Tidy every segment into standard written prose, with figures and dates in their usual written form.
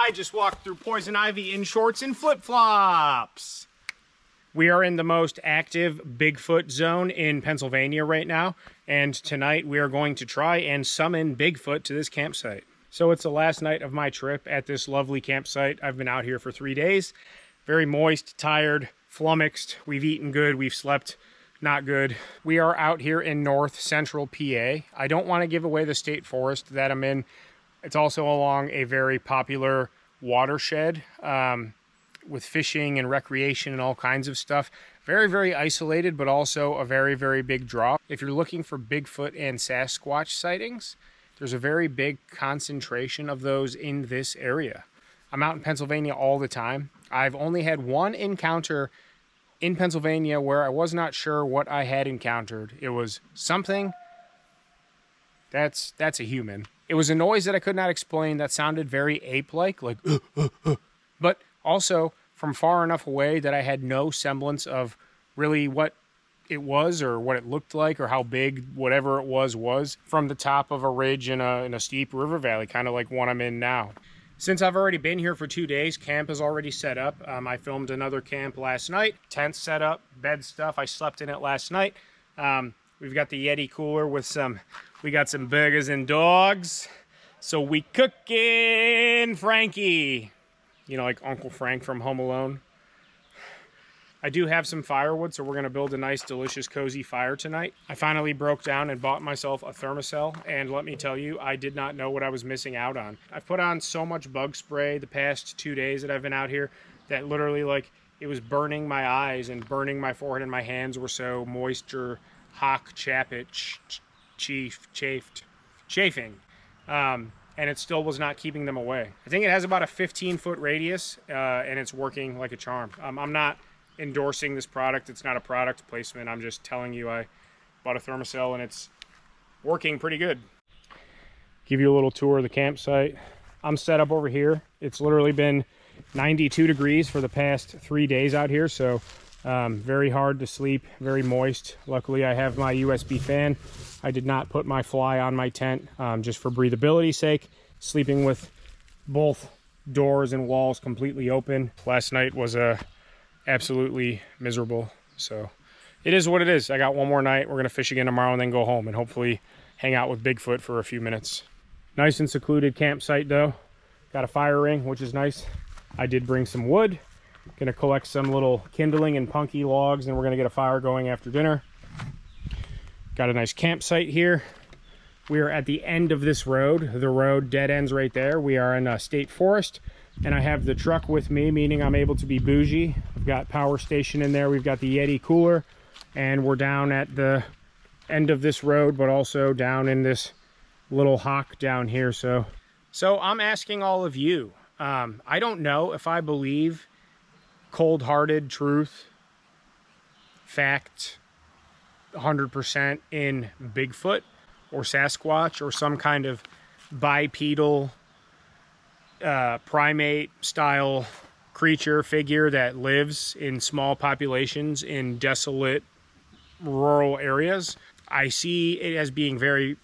I just walked through poison ivy in shorts and flip-flops. We are in the most active Bigfoot zone in Pennsylvania right now, and tonight we are going to try and summon Bigfoot to this campsite. So it's the last night of my trip at this lovely campsite. I've been out here for 3 days. Very moist, tired, flummoxed. We've eaten good, we've slept not good. We are out here in north central PA. I don't want to give away the state forest that I'm in. It's also along a very popular watershed with fishing and recreation and all kinds of stuff. Very, very isolated, but also a very, very big draw. If you're looking for Bigfoot and Sasquatch sightings, there's a very big concentration of those in this area. I'm out in Pennsylvania all the time. I've only had one encounter in Pennsylvania where I was not sure what I had encountered. It was something that's a human. It was a noise that I could not explain that sounded very ape-like, like but also from far enough away that I had no semblance of really what it was or what it looked like or how big whatever it was from the top of a ridge in a steep river valley, kind of like one I'm in now. Since I've already been here for 2 days, camp is already set up. I filmed another camp last night. Tent set up, bed stuff. I slept in it last night. We've got the Yeti cooler with we got some burgers and dogs. So we cooking Frankie. You know, like Uncle Frank from Home Alone. I do have some firewood, so we're going to build a nice, delicious, cozy fire tonight. I finally broke down and bought myself a thermocell, and let me tell you, I did not know what I was missing out on. I've put on so much bug spray the past 2 days that I've been out here that literally, like, it was burning my eyes and burning my forehead, and my hands were so moisture, chafing. And it still was not keeping them away. I think it has about a 15-foot radius, and it's working like a charm. I'm not endorsing this product. It's not a product placement. I'm just telling you I bought a thermocell and it's working pretty good. Give you a little tour of the campsite. I'm set up over here. It's literally been 92 degrees for the past 3 days out here, so very hard to sleep, very moist. Luckily I have my USB fan. I did not put my fly on my tent just for breathability's sake. Sleeping with both doors and walls completely open. Last night was absolutely miserable, so it is what it is. I got one more night. We're gonna fish again tomorrow and then go home and hopefully hang out with Bigfoot for a few minutes. Nice and secluded campsite though. Got a fire ring, which is nice. I did bring some wood. Gonna collect some little kindling and punky logs, and we're gonna get a fire going after dinner. Got a nice campsite here. We are at the end of this road. The road dead ends right there. We are in a state forest, and I have the truck with me, meaning I'm able to be bougie. I've got power station in there. We've got the Yeti cooler, and we're down at the end of this road, but also down in this little hock down here. So I'm asking all of you. I don't know if I believe cold-hearted truth, fact, 100% in Bigfoot or Sasquatch or some kind of bipedal primate style creature figure that lives in small populations in desolate rural areas. I see it as being very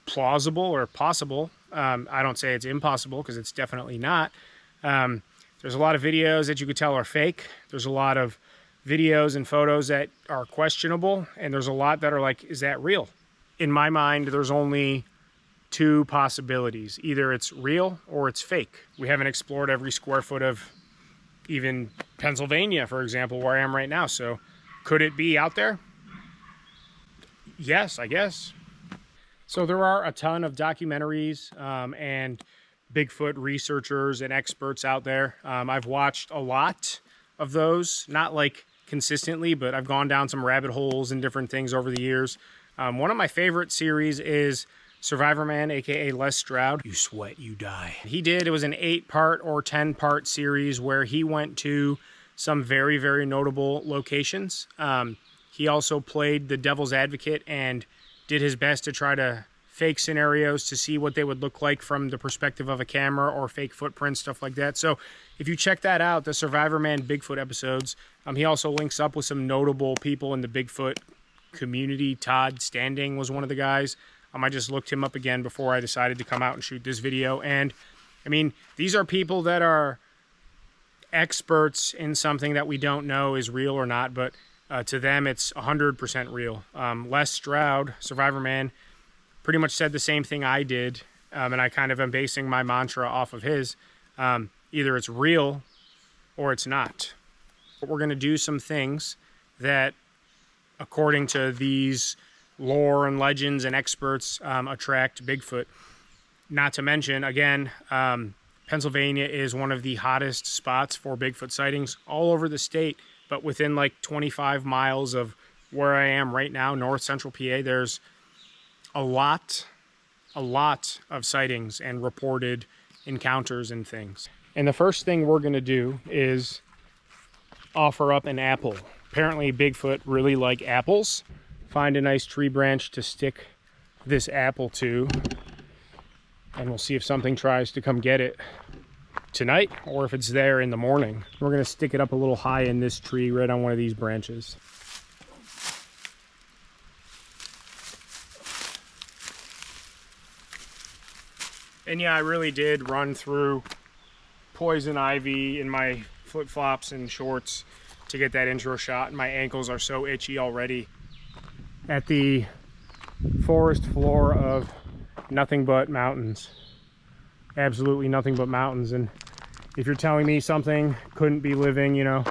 plausible or possible. I don't say it's impossible because it's definitely not. There's a lot of videos that you could tell are fake. There's a lot of videos and photos that are questionable, and there's a lot that are like, is that real? In my mind, there's only two possibilities. Either it's real or it's fake. We haven't explored every square foot of even Pennsylvania, for example, where I am right now. So could it be out there? Yes, I guess. So there are a ton of documentaries and Bigfoot researchers and experts out there. I've watched a lot of those, not like consistently, but I've gone down some rabbit holes and different things over the years. One of my favorite series is Survivor Man, aka Les Stroud. You sweat, you die. It was an 8-part or 10-part series where he went to some very, very notable locations. He also played the devil's advocate and did his best to try to fake scenarios to see what they would look like from the perspective of a camera or fake footprints, stuff like that. So if you check that out, the Survivor Man Bigfoot episodes, he also links up with some notable people in the Bigfoot community. Todd Standing was one of the guys. I just looked him up again before I decided to come out and shoot this video, and I mean, these are people that are experts in something that we don't know is real or not, but to them it's 100% real. Les Stroud, Survivor Man, pretty much said the same thing I did, and I kind of am basing my mantra off of his. Either it's real or it's not. But we're going to do some things that, according to these lore and legends and experts, attract Bigfoot. Not to mention, again, Pennsylvania is one of the hottest spots for Bigfoot sightings all over the state, but within like 25 miles of where I am right now, north central PA, there's a lot of sightings and reported encounters and things. And the first thing we're going to do is offer up an apple. Apparently Bigfoot really like apples. Find a nice tree branch to stick this apple to, and we'll see if something tries to come get it tonight or if it's there in the morning. We're going to stick it up a little high in this tree right on one of these branches. And yeah, I really did run through poison ivy in my flip-flops and shorts to get that intro shot, and my ankles are so itchy already. At the forest floor of nothing but mountains. Absolutely nothing but mountains. And if you're telling me something couldn't be living, you know,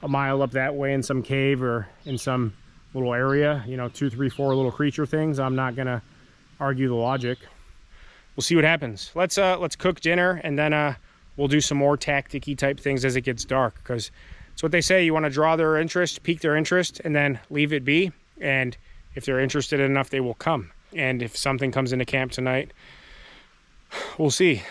a mile up that way in some cave or in some little area, you know, 2, 3, 4 little creature things, I'm not gonna argue the logic. We'll see what happens. Let's cook dinner, and then we'll do some more tacticy type things as it gets dark, because it's what they say, you want to draw their interest, pique their interest, and then leave it be. And if they're interested enough, they will come. And if something comes into camp tonight, we'll see.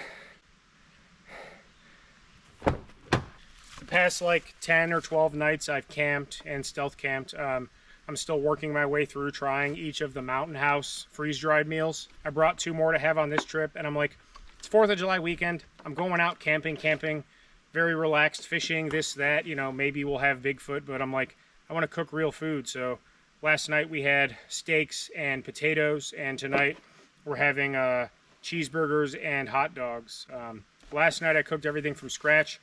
The past like 10 or 12 nights I've camped and stealth camped, I'm still working my way through trying each of the Mountain House freeze-dried meals. I brought 2 more to have on this trip, and I'm like, it's 4th of July weekend. I'm going out camping, very relaxed, fishing, this, that, you know, maybe we'll have Bigfoot, but I'm like, I want to cook real food. So last night we had steaks and potatoes, and tonight we're having cheeseburgers and hot dogs. Last night I cooked everything from scratch.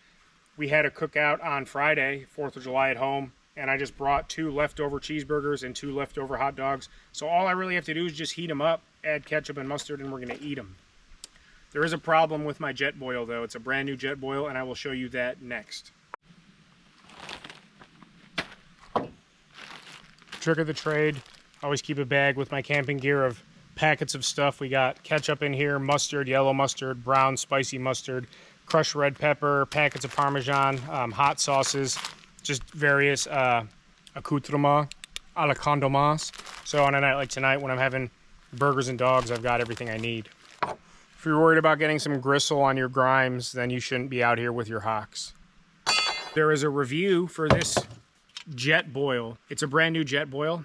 We had a cookout on Friday, 4th of July at home, and I just brought 2 leftover cheeseburgers and 2 leftover hot dogs. So all I really have to do is just heat them up, add ketchup and mustard, and we're going to eat them. There is a problem with my jet boil, though. It's a brand new jet boil, and I will show you that next. Trick of the trade, always keep a bag with my camping gear of packets of stuff. We got ketchup in here, mustard, yellow mustard, brown spicy mustard, crushed red pepper, packets of Parmesan, hot sauces, just various accoutrements, a la condomas. So on a night like tonight, when I'm having burgers and dogs, I've got everything I need. If you're worried about getting some gristle on your grimes, then you shouldn't be out here with your hocks. There is a review for this jet boil. It's a brand new jet boil.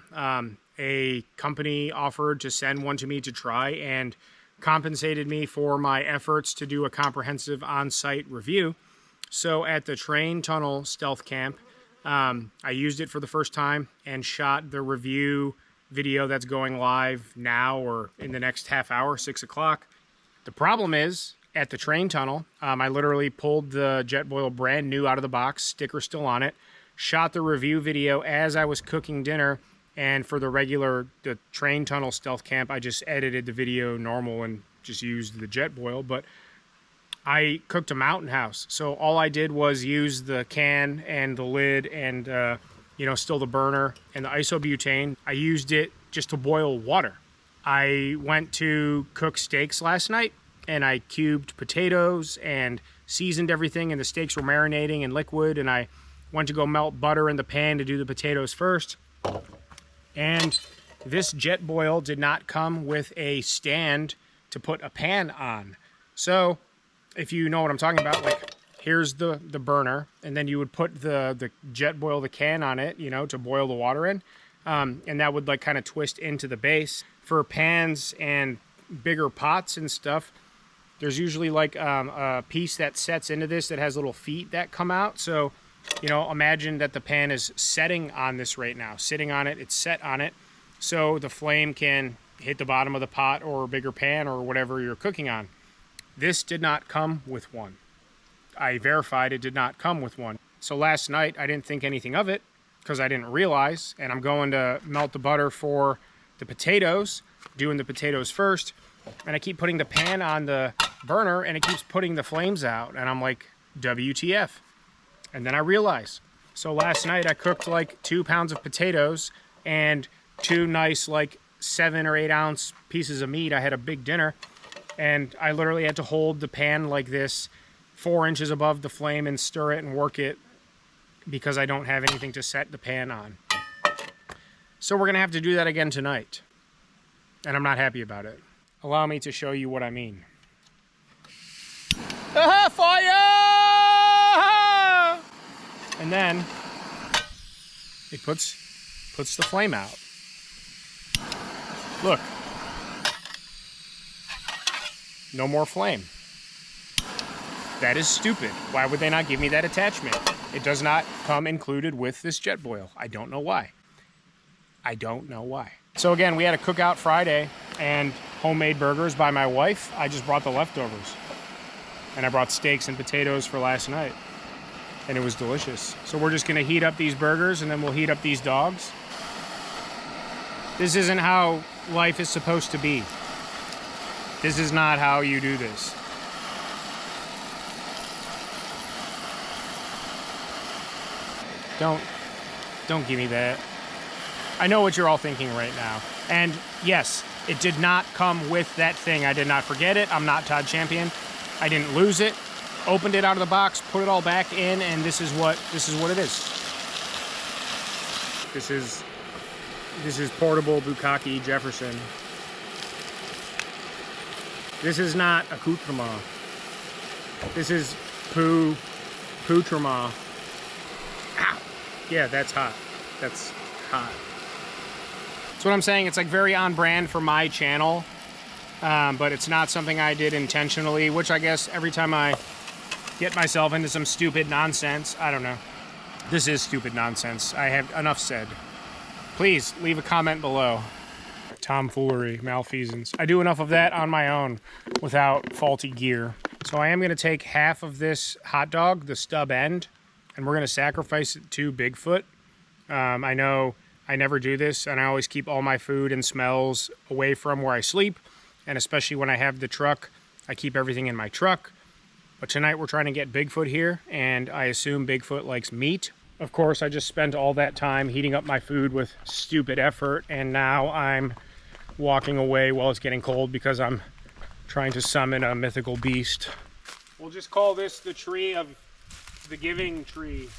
A company offered to send one to me to try and compensated me for my efforts to do a comprehensive on-site review. So at the train tunnel stealth camp, I used it for the first time and shot the review video that's going live now or in the next half hour, 6 o'clock. The problem is, at the train tunnel, I literally pulled the jet boil brand new out of the box, sticker still on it, shot the review video as I was cooking dinner, and for the train tunnel stealth camp, I just edited the video normal and just used the jet boil. But I cooked a Mountain House, so all I did was use the can and the lid and still the burner and the isobutane. I used it just to boil water. I went to cook steaks last night, and I cubed potatoes and seasoned everything, and the steaks were marinating in liquid, and I went to go melt butter in the pan to do the potatoes first. And this jet boil did not come with a stand to put a pan on. So if you know what I'm talking about, like here's the burner, and then you would put the jet boil, the can on it, to boil the water in. And that would like kind of twist into the base. For pans and bigger pots and stuff, there's usually like a piece that sets into this that has little feet that come out. So, imagine that the pan is setting on this right now, sitting on it, it's set on it. So the flame can hit the bottom of the pot or a bigger pan or whatever you're cooking on. This did not come with one. I verified it did not come with one. So last night, I didn't think anything of it because I didn't realize, and I'm going to melt the butter for the potatoes, doing the potatoes first, and I keep putting the pan on the burner, and it keeps putting the flames out, and I'm like, WTF? And then I realized. So last night, I cooked like 2 pounds of potatoes and 2 nice, like 7 or 8 ounce pieces of meat. I had a big dinner, and I literally had to hold the pan like this 4 inches above the flame and stir it and work it because I don't have anything to set the pan on. So we're gonna have to do that again tonight. And I'm not happy about it. Allow me to show you what I mean. Aha, fire! And then it puts the flame out. Look. No more flame. That is stupid. Why would they not give me that attachment? It does not come included with this Jetboil. I don't know why. I don't know why. So again, we had a cookout Friday and homemade burgers by my wife. I just brought the leftovers. And I brought steaks and potatoes for last night. And it was delicious. So we're just gonna heat up these burgers and then we'll heat up these dogs. This isn't how life is supposed to be. This is not how you do this. Don't give me that. I know what you're all thinking right now. And yes, it did not come with that thing. I did not forget it. I'm not Todd Champion. I didn't lose it. Opened it out of the box, put it all back in, and this is what it is. This is portable Bukkake Jefferson. This is not accoutrement. This is poutrement. Ow. Yeah, that's hot. That's hot. That's what I'm saying. It's like very on brand for my channel, but it's not something I did intentionally, which I guess every time I get myself into some stupid nonsense, I don't know. This is stupid nonsense. I have enough said. Please leave a comment below. Tomfoolery, malfeasance. I do enough of that on my own without faulty gear. So I am going to take half of this hot dog, the stub end, and we're going to sacrifice it to Bigfoot. I know I never do this, and I always keep all my food and smells away from where I sleep, and especially when I have the truck, I keep everything in my truck. But tonight we're trying to get Bigfoot here, and I assume Bigfoot likes meat. Of course, I just spent all that time heating up my food with stupid effort, and now I'm walking away while it's getting cold because I'm trying to summon a mythical beast. We'll just call this the tree of the giving tree.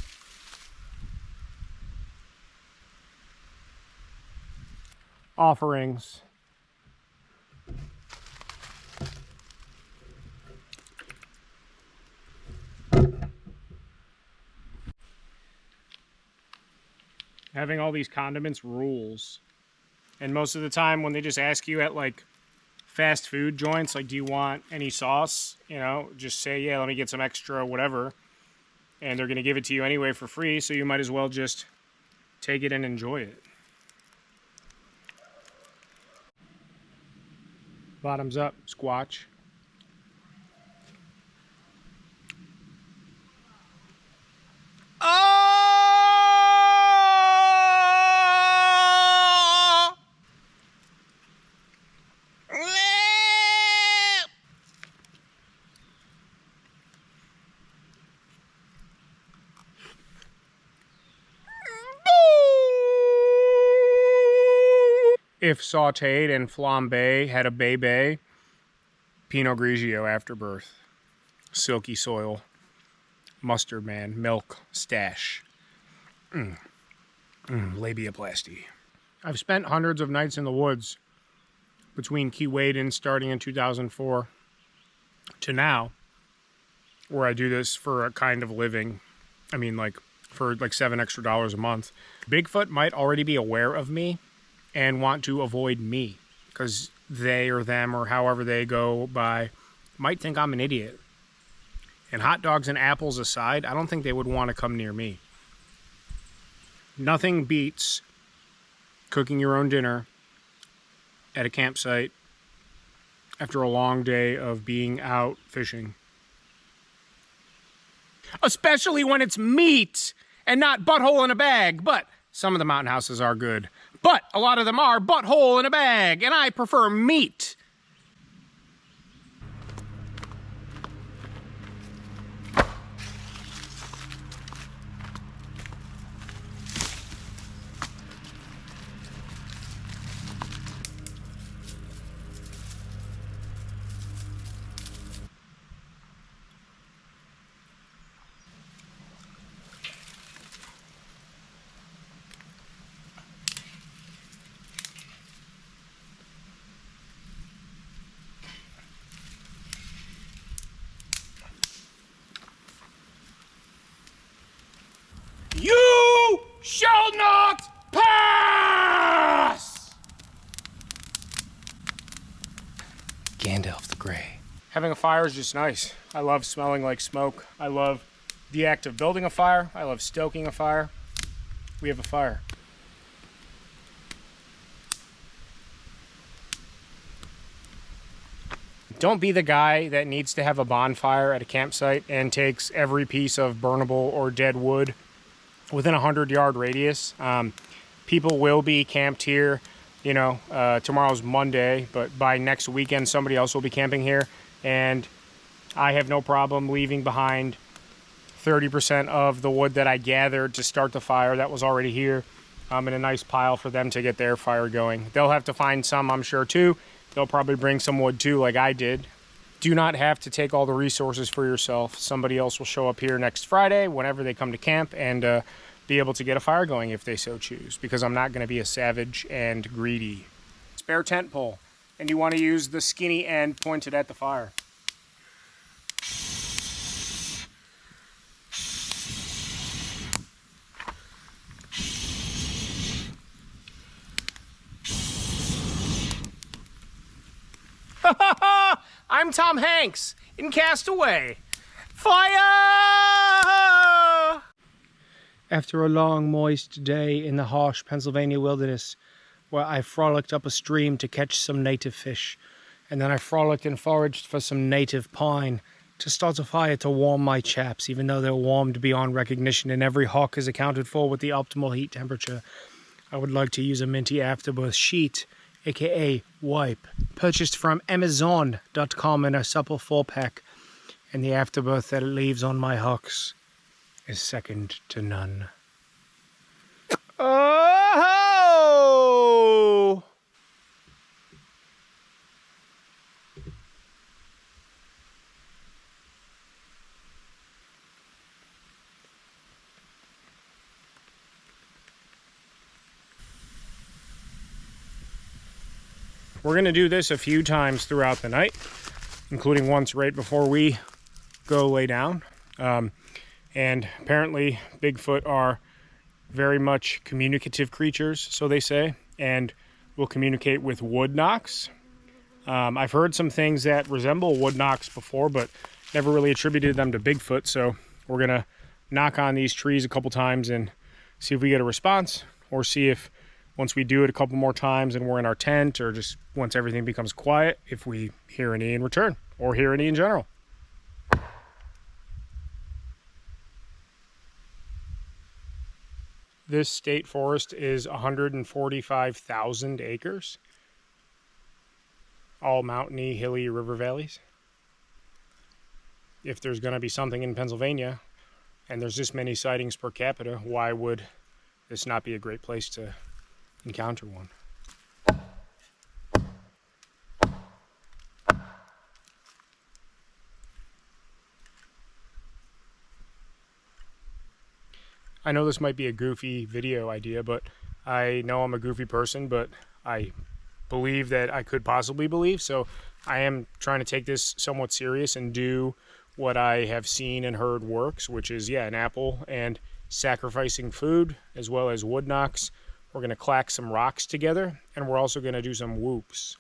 Offerings. Having all these condiments rules. And most of the time when they just ask you at like fast food joints, like, do you want any sauce? You know, just say, yeah, let me get some extra whatever. And they're going to give it to you anyway for free, so you might as well just take it and enjoy it. Bottoms up, squatch. Oh! If sauteed and flambé had a bebe, Pinot Grigio afterbirth, silky soil, mustard man, milk, stash, labiaplasty. I've spent hundreds of nights in the woods between Keewaydin starting in 2004 to now, where I do this for a kind of living. I mean, like for like $7 extra a month. Bigfoot might already be aware of me and want to avoid me because they or them or however they go by might think I'm an idiot. And hot dogs and apples aside, I don't think they would want to come near me. Nothing beats cooking your own dinner at a campsite after a long day of being out fishing. Especially when it's meat and not butthole in a bag. But some of the mountain houses are good. But a lot of them are butthole in a bag, and I prefer meat. You shall not pass! Gandalf the Grey. Having a fire is just nice. I love smelling like smoke. I love the act of building a fire. I love stoking a fire. We have a fire. Don't be the guy that needs to have a bonfire at a campsite and takes every piece of burnable or dead wood within a 100-yard radius. People will be camped here. You know, tomorrow's Monday, but by next weekend somebody else will be camping here, and I have no problem leaving behind 30% of the wood that I gathered to start the fire that was already here in a nice pile for them to get their fire going. They'll have to find some, I'm sure, too. They'll probably bring some wood too, like I did. Do not have to take all the resources for yourself. Somebody else will show up here next Friday whenever they come to camp and be able to get a fire going if they so choose, because I'm not going to be a savage and greedy. Spare tent pole, and you want to use the skinny end pointed at the fire. I'm Tom Hanks in Castaway. Fire! After a long, moist day in the harsh Pennsylvania wilderness, where I frolicked up a stream to catch some native fish, and then I frolicked and foraged for some native pine to start a fire to warm my chaps, even though they're warmed beyond recognition and every hawk is accounted for with the optimal heat temperature. I would like to use a minty afterbirth sheet, aka wipe, purchased from Amazon.com in a supple 4-pack, and the afterbirth that it leaves on my hocks is second to none. Oh! We're going to do this a few times throughout the night, including once right before we go lay down. And apparently Bigfoot are very much communicative creatures, so they say, and will communicate with wood knocks. I've heard some things that resemble wood knocks before, but never really attributed them to Bigfoot, so we're going to knock on these trees a couple times and see if we get a response, or see if once we do it a couple more times and we're in our tent, or just once everything becomes quiet, if we hear any in return, or hear any in general. This state forest is 145,000 acres. All mountainy, hilly river valleys. If there's going to be something in Pennsylvania, and there's this many sightings per capita, why would this not be a great place to encounter one? I know this might be a goofy video idea, but I know I'm a goofy person, but I believe that I could possibly believe, so I am trying to take this somewhat serious and do what I have seen and heard works, which is, yeah, an apple and sacrificing food, as well as wood knocks. We're going to clack some rocks together, and we're also going to do some whoops.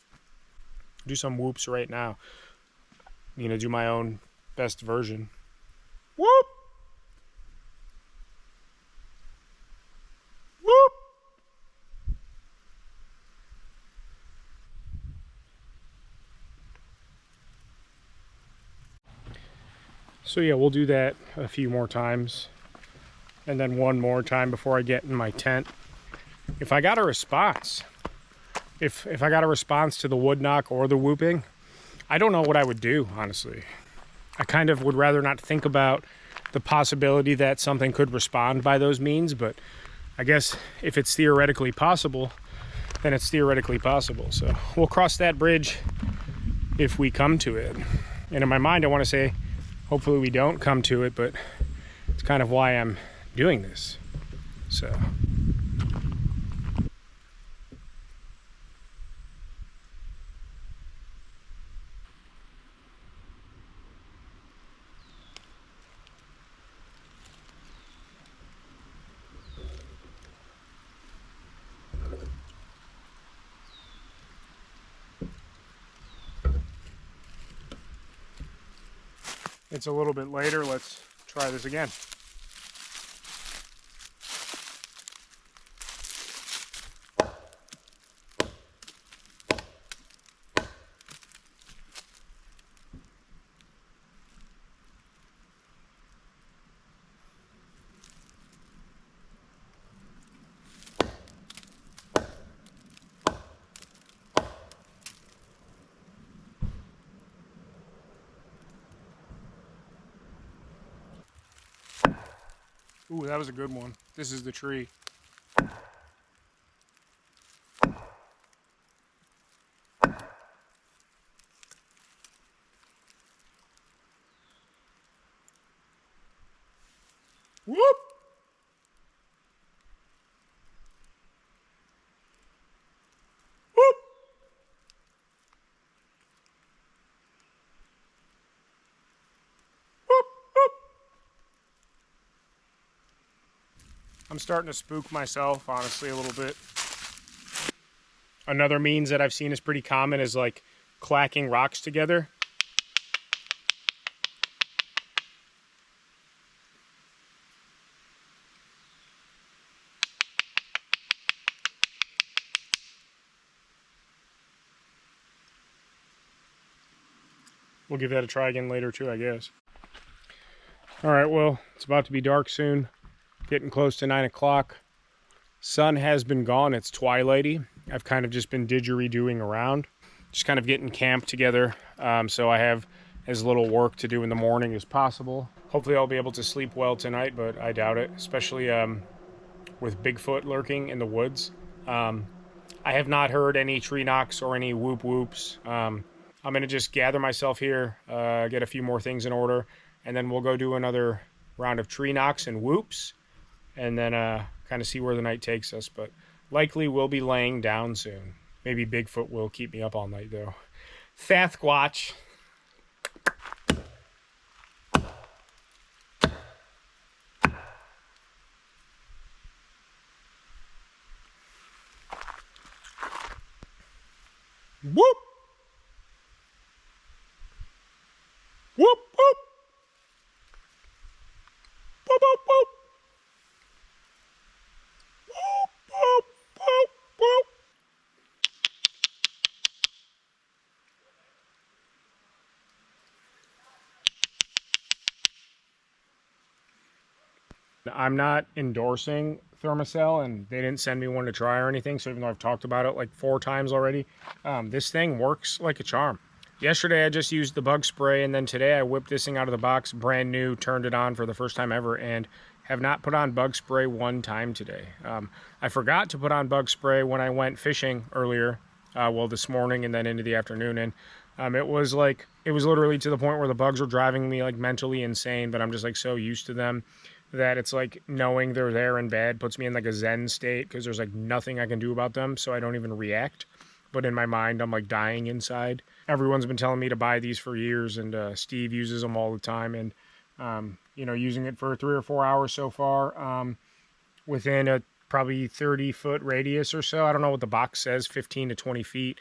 Do some whoops right now. I'm going to do my own best version. Whoop! Whoop! So yeah, we'll do that a few more times, and then one more time before I get in my tent. If I got a response, if I got a response to the wood knock or the whooping, I don't know what I would do, honestly. I kind of would rather not think about the possibility that something could respond by those means, but I guess if it's theoretically possible, then it's theoretically possible. So we'll cross that bridge if we come to it. And in my mind, I want to say, hopefully we don't come to it, but it's kind of why I'm doing this. So. It's a little bit later. Let's try this again. Ooh, that was a good one. This is the tree. Whoop! Whoop! Whoop! Whoop! I'm starting to spook myself, honestly, a little bit. Another means that I've seen is pretty common is like clacking rocks together. We'll give that a try again later too, I guess. All right, well, it's about to be dark soon. Getting close to 9 o'clock. Sun has been gone. It's twilighty. I've kind of just been didgeridooing around. Just kind of getting camp together. So I have as little work to do in the morning as possible. Hopefully I'll be able to sleep well tonight, but I doubt it, especially with Bigfoot lurking in the woods. I have not heard any tree knocks or any whoop whoops. I'm going to just gather myself here, get a few more things in order, and then we'll go do another round of tree knocks and whoops, and then kind of see where the night takes us. But likely we'll be laying down soon. Maybe Bigfoot will keep me up all night, though. Sasquatch. Whoop! Whoop, whoop! Whoop, whoop, whoop! Whoop, whoop, whoop, whoop! I'm not endorsing Thermacell, and they didn't send me one to try or anything, so even though I've talked about it like 4 times already, this thing works like a charm. Yesterday I just used the bug spray, and then today I whipped this thing out of the box, brand new, turned it on for the first time ever, and have not put on bug spray one time today. I forgot to put on bug spray when I went fishing earlier, well, this morning and then into the afternoon, and it was literally to the point where the bugs were driving me like mentally insane, but I'm just like so used to them that it's like knowing they're there in bed puts me in like a zen state, because there's like nothing I can do about them, so I don't even react. But in my mind, I'm like dying inside. Everyone's been telling me to buy these for years, and Steve uses them all the time, and you know, using it for 3 or 4 hours so far, within a probably 30-foot radius or so. I don't know what the box says, 15 to 20 feet.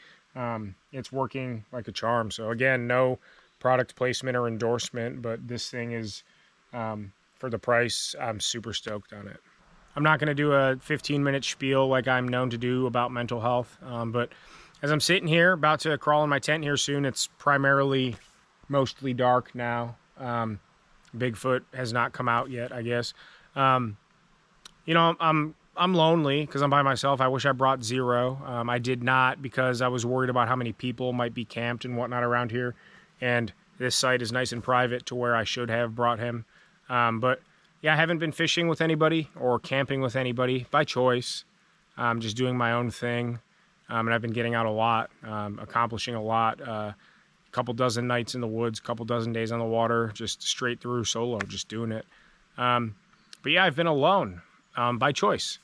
It's working like a charm. So again, no product placement or endorsement, but this thing is, for the price, I'm super stoked on it. I'm not going to do a 15-minute spiel like I'm known to do about mental health, but as I'm sitting here about to crawl in my tent here soon, it's mostly dark now. Bigfoot has not come out yet, I guess. You know, I'm lonely because I'm by myself. I wish I brought Zero. I did not because I was worried about how many people might be camped and whatnot around here. And this site is nice and private to where I should have brought him. But yeah, I haven't been fishing with anybody or camping with anybody by choice. I'm just doing my own thing. And I've been getting out a lot, accomplishing a lot. A couple dozen nights in the woods, couple dozen days on the water, just straight through solo, just doing it. But yeah, I've been alone by choice,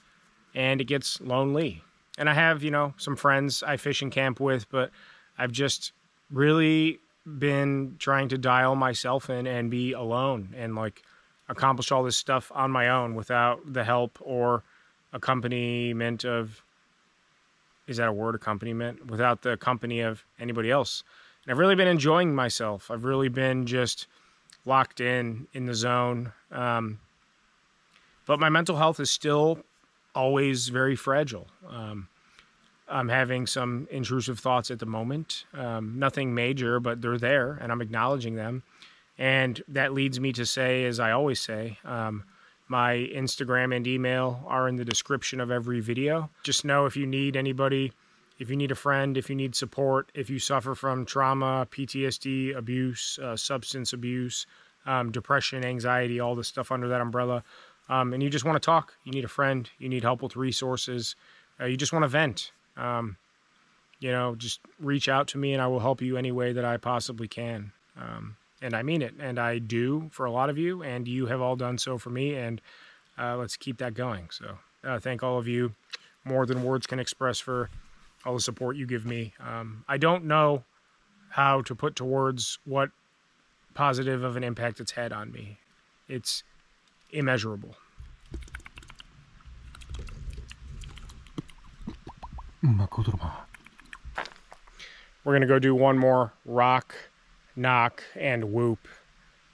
and it gets lonely. And I have, you know, some friends I fish and camp with, but I've just really been trying to dial myself in and be alone and like accomplish all this stuff on my own without the help or accompaniment of, is that a word, accompaniment? Without the company of anybody else. And I've really been enjoying myself. I've really been just locked in the zone. But my mental health is still always very fragile. I'm having some intrusive thoughts at the moment. Nothing major, but they're there, and I'm acknowledging them. And that leads me to say, as I always say, my Instagram and email are in the description of every video. Just know if you need anybody, if you need a friend, if you need support, if you suffer from trauma, PTSD, abuse, substance abuse, depression, anxiety, all the stuff under that umbrella, and you just want to talk, you need a friend, you need help with resources, you just want to vent, you know, just reach out to me and I will help you any way that I possibly can. And I mean it, and I do for a lot of you, and you have all done so for me, and let's keep that going. So thank all of you, more than words can express, for all the support you give me. I don't know how to put to words what positive of an impact it's had on me. It's immeasurable. We're going to go do one more rock, knock, and whoop,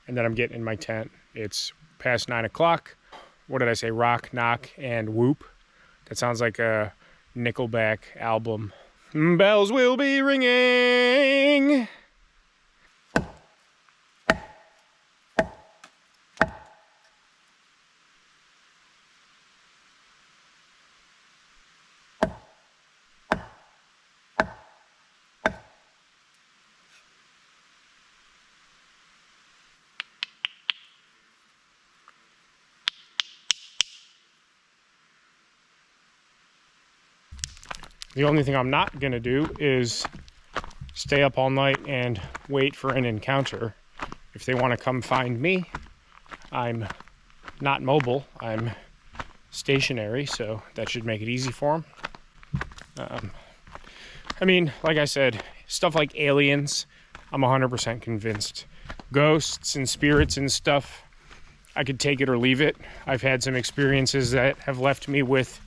and then I'm getting in my tent. It's past 9 o'clock. What did I say? Rock, knock, and whoop. That sounds like a Nickelback album. Bells will be ringing. The only thing I'm not going to do is stay up all night and wait for an encounter. If they want to come find me, I'm not mobile. I'm stationary, so that should make it easy for them. I mean, like I said, stuff like aliens, I'm 100% convinced. Ghosts and spirits and stuff, I could take it or leave it. I've had some experiences that have left me with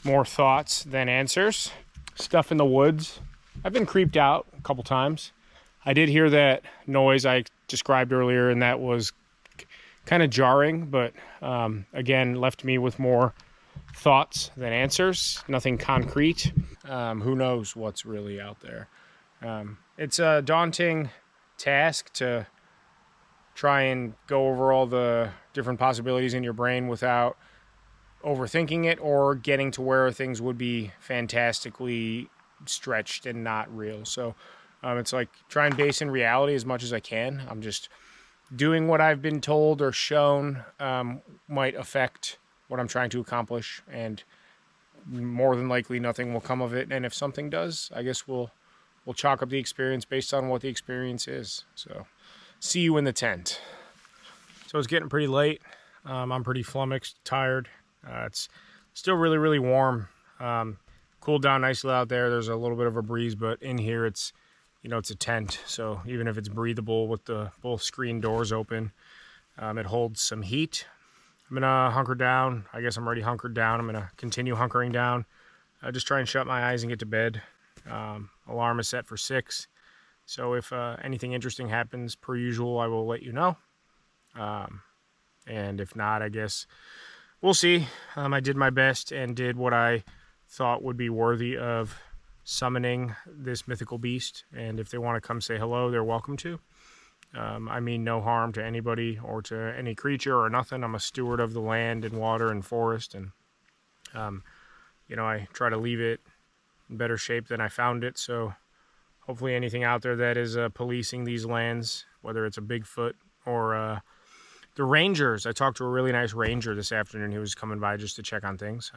more thoughts than answers. Stuff in the woods. I've been creeped out a couple times. I did hear that noise I described earlier, and that was kind of jarring, but again, left me with more thoughts than answers. Nothing concrete. Who knows what's really out there. It's a daunting task to try and go over all the different possibilities in your brain without overthinking it or getting to where things would be fantastically stretched and not real. So it's like try and base in reality as much as I can. I'm just doing what I've been told or shown might affect what I'm trying to accomplish, and more than likely nothing will come of it. And if something does, I guess we'll chalk up the experience based on what the experience is. So see you in the tent. So it's getting pretty late. I'm pretty flummoxed, tired. It's still really, really warm. Cooled down nicely out there. There's a little bit of a breeze, but in here it's, you know, it's a tent. So even if it's breathable with the both screen doors open, it holds some heat. I'm gonna hunker down. I guess I'm already hunkered down. I'm gonna continue hunkering down. Just try and shut my eyes and get to bed. Alarm is set for 6. So if anything interesting happens, per usual, I will let you know. And if not, I guess we'll see. I did my best and did what I thought would be worthy of summoning this mythical beast. And if they want to come say hello, they're welcome to. I mean no harm to anybody or to any creature or nothing. I'm a steward of the land and water and forest, and I try to leave it in better shape than I found it. So hopefully anything out there that is policing these lands, whether it's a Bigfoot or the rangers. I talked to a really nice ranger this afternoon. He was coming by just to check on things.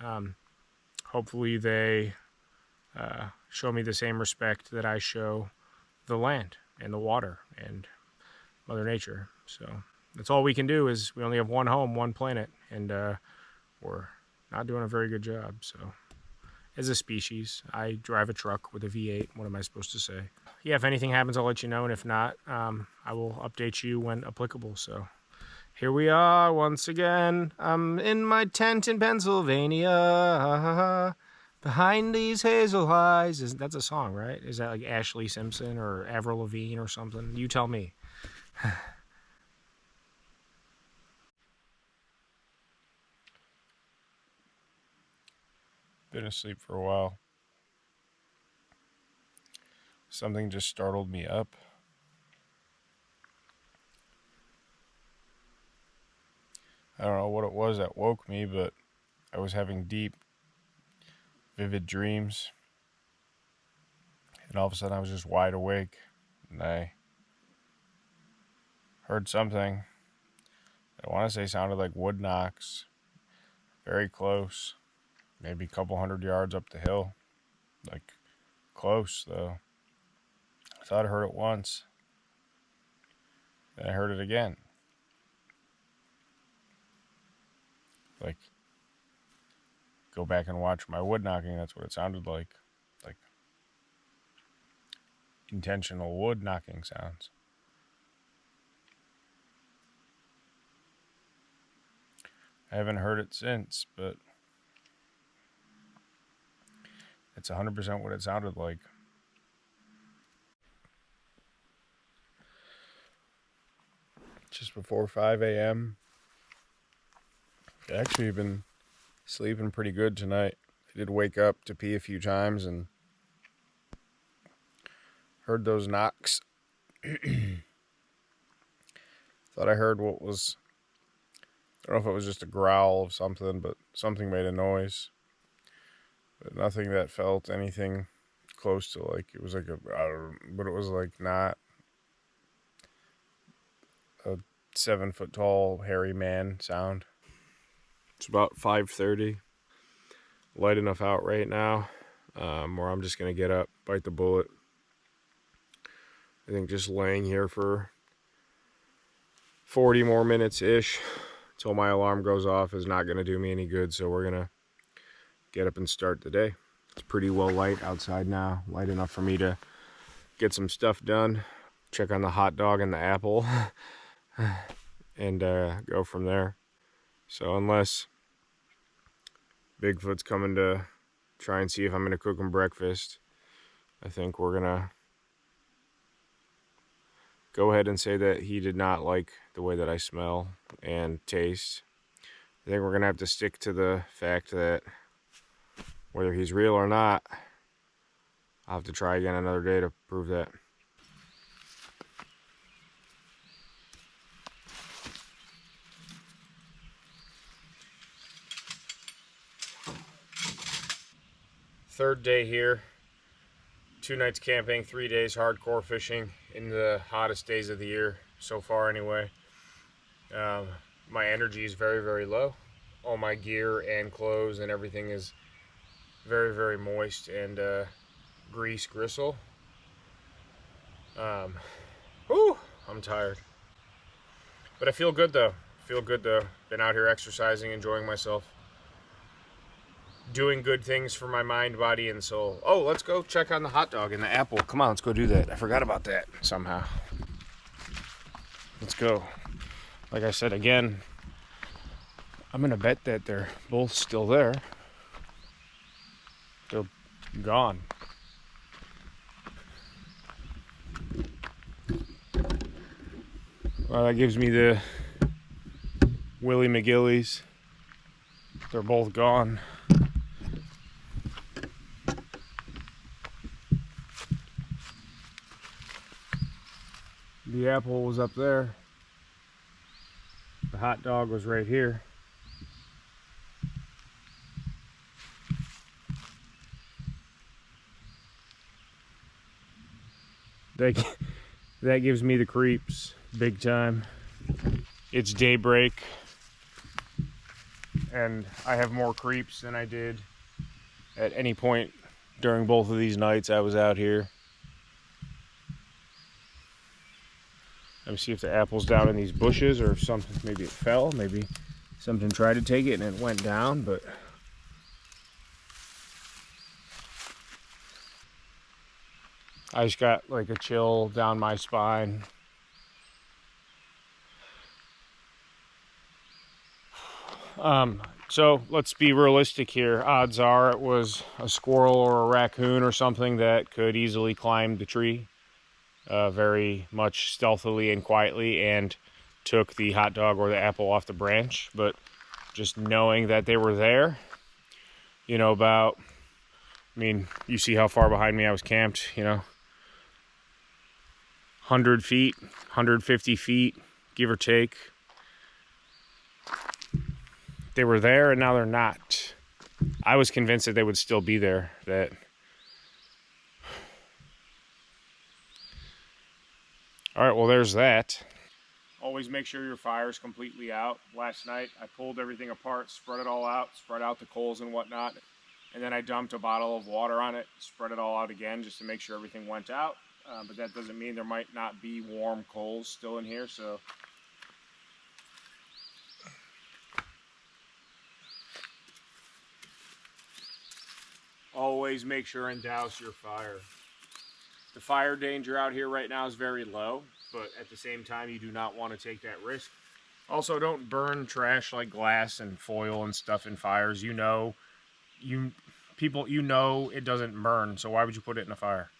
Hopefully they show me the same respect that I show the land and the water and Mother Nature. So that's all we can do. Is we only have one home, one planet, and we're not doing a very good job. So as a species, I drive a truck with a V8. What am I supposed to say? Yeah, if anything happens, I'll let you know, and if not, I will update you when applicable. So here we are once again. I'm in my tent in Pennsylvania, behind these hazel highs. That's a song, right? Is that like Ashley Simpson or Avril Lavigne or something? You tell me. Been asleep for a while. Something just startled me up. I don't know what it was that woke me, but I was having deep, vivid dreams. And all of a sudden I was just wide awake. And I heard something that I want to say sounded like wood knocks. Very close. Maybe a couple 100 yards up the hill. Like, close, though. I thought I heard it once. Then I heard it again. Like, go back and watch my wood knocking. That's what it sounded like. Like, intentional wood knocking sounds. I haven't heard it since, but it's 100% what it sounded like. Just before 5 a.m. Actually, I've been sleeping pretty good tonight. I did wake up to pee a few times and heard those knocks. Thought I heard what was, I don't know if it was just a growl of something, but something made a noise. But nothing that felt anything close to like, it was like but it was like not a 7-foot tall hairy man sound. It's about 5:30. Light enough out right now where I'm just going to get up, bite the bullet. I think just laying here for 40 more minutes-ish until my alarm goes off is not going to do me any good, so we're going to get up and start the day. It's pretty well light outside now, light enough for me to get some stuff done, check on the hot dog and the apple, and go from there. So unless Bigfoot's coming to try and see if I'm going to cook him breakfast, I think we're going to go ahead and say that he did not like the way that I smell and taste. I think we're going to have to stick to the fact that whether he's real or not, I'll have to try again another day to prove that. Third day here. 2 nights camping, 3 days hardcore fishing in the hottest days of the year so far anyway. My energy is very, very low. All my gear and clothes and everything is very, very moist and grease gristle. I'm tired. But I feel good though. Been out here exercising, enjoying myself. Doing good things for my mind, body, and soul. Oh, let's go check on the hot dog and the apple. Come on, let's go do that. I forgot about that somehow. Let's go. Like I said, again, I'm gonna bet that they're both still there. They're gone. Well, that gives me the Willie McGillies. They're both gone. The apple was up there. The hot dog was right here. That gives me the creeps big time. It's daybreak and I have more creeps than I did at any point during both of these nights I was out here. Let me see if the apple's down in these bushes or if something, maybe it fell, maybe something tried to take it and it went down, but I just got like a chill down my spine. So let's be realistic here. Odds are it was a squirrel or a raccoon or something that could easily climb the tree very much stealthily and quietly and took the hot dog or the apple off the branch. But just knowing that they were there, you know, about, I mean, you see how far behind me I was camped, you know, 100 feet, 150 feet, give or take. They were there and now they're not. I was convinced that they would still be there. All right, well, there's that. Always make sure your fire's completely out. Last night, I pulled everything apart, spread it all out, spread out the coals and whatnot, and then I dumped a bottle of water on it, spread it all out again just to make sure everything went out. But that doesn't mean there might not be warm coals still in here, so always make sure and douse your fire. The fire danger out here right now is very low, but at the same time, you do not want to take that risk. Also, don't burn trash like glass and foil and stuff in fires. You know it doesn't burn, so why would you put it in a fire?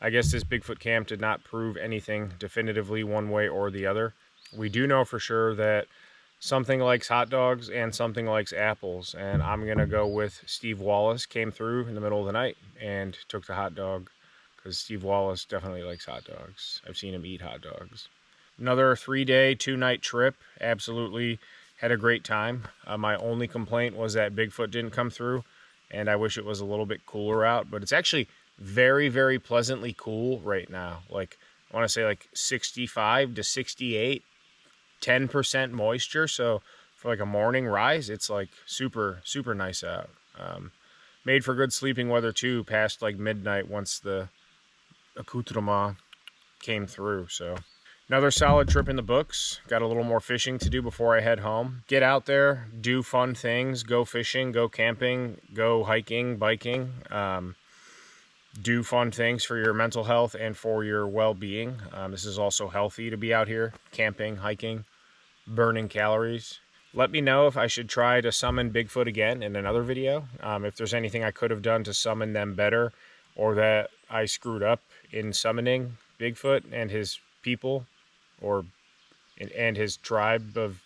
I guess this Bigfoot camp did not prove anything definitively one way or the other. We do know for sure that something likes hot dogs and something likes apples, and I'm gonna go with Steve Wallace came through in the middle of the night and took the hot dog because Steve Wallace definitely likes hot dogs. I've seen him eat hot dogs. Another 3-day, 2-night trip. Absolutely had a great time. My only complaint was that Bigfoot didn't come through, and I wish it was a little bit cooler out, but it's actually very, very pleasantly cool right now. Like, I want to say like 65 to 68, 10% moisture. So for like a morning rise, it's like super, super nice out. Made for good sleeping weather too, past like midnight once the accoutrement came through. So another solid trip in the books. Got a little more fishing to do before I head home. Get out there, do fun things, go fishing, go camping, go hiking, biking. Do fun things for your mental health and for your well-being. This is also healthy to be out here camping, hiking, burning calories. Let me know if I should try to summon Bigfoot again in another video. If there's anything I could have done to summon them better, or that I screwed up in summoning Bigfoot and his people, and his tribe of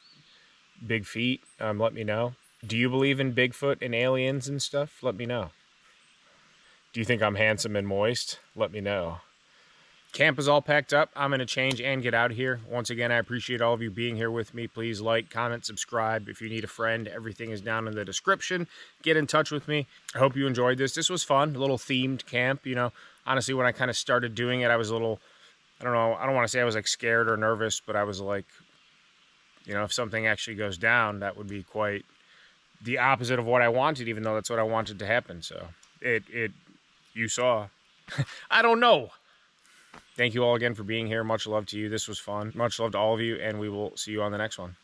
big feet, let me know. Do you believe in Bigfoot and aliens and stuff? Let me know. Do you think I'm handsome and moist? Let me know. Camp is all packed up. I'm going to change and get out of here. Once again, I appreciate all of you being here with me. Please like, comment, subscribe. If you need a friend, everything is down in the description. Get in touch with me. I hope you enjoyed this. This was fun. A little themed camp, you know. Honestly, when I kind of started doing it, I was a little, I don't know, I don't want to say I was like scared or nervous, but I was like, you know, if something actually goes down, that would be quite the opposite of what I wanted, even though that's what I wanted to happen. So you saw. I don't know. Thank you all again for being here. Much love to you. This was fun. Much love to all of you, and we will see you on the next one.